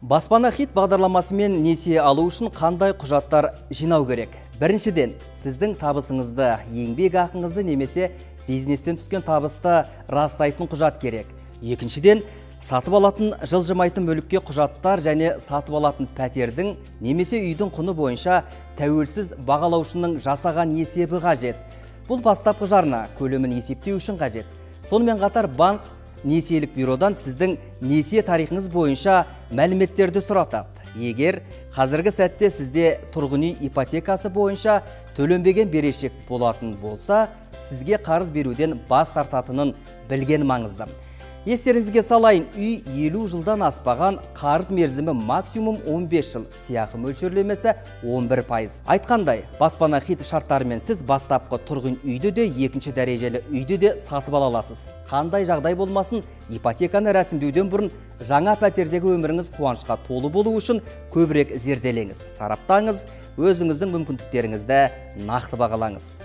Баспана хит бағдарламасымен несие алу үшін қандай құжаттар жинау керек? Біріншіден, сіздің табысыңызды, еңбек ақыңызды немесе бизнестен түскен табысты растайтын құжат керек. Екіншіден, сатып алатын жылжымайтын мүлікке құжаттар және сатып алатын пәтердің немесе үйдің құны бойынша тәуелсіз бағалаушының жасаған есебі қажет. Бұл бастапқы жарна көлемін есептеу үшін қажет. Сонымен қатар банк несиелік бюродан сіздің несие тарихыңыз бойынша мәліметтерді сұратады. Егер қазіргі сәтте сізде тұрғын үй ипотекасы бойынша төленбеген берешек болатын болса, сізге қарыз беруден бас тартатынын білген маңызды. Естеріңізге салайын, үй 50 жылдан аспаған, қарыз мерзімі максимум 15 жыл, сыйақы мөлшерлемесі 11%. Айтқандай, баспана хит шарттарымен сіз бастапқы тұрғын үйді де, екінші дәрежелі үйді де сатып ала аласыз. Қандай жағдай болмасын, ипотеканы рәсімдеуден бұрын жаңа пәтердегі өміріңіз қуанышқа толы болу үшін көбірек зерделеңіз, сараптаңыз, өзіңіздің мүмкіндіктеріңізді нақты бағалаңыз.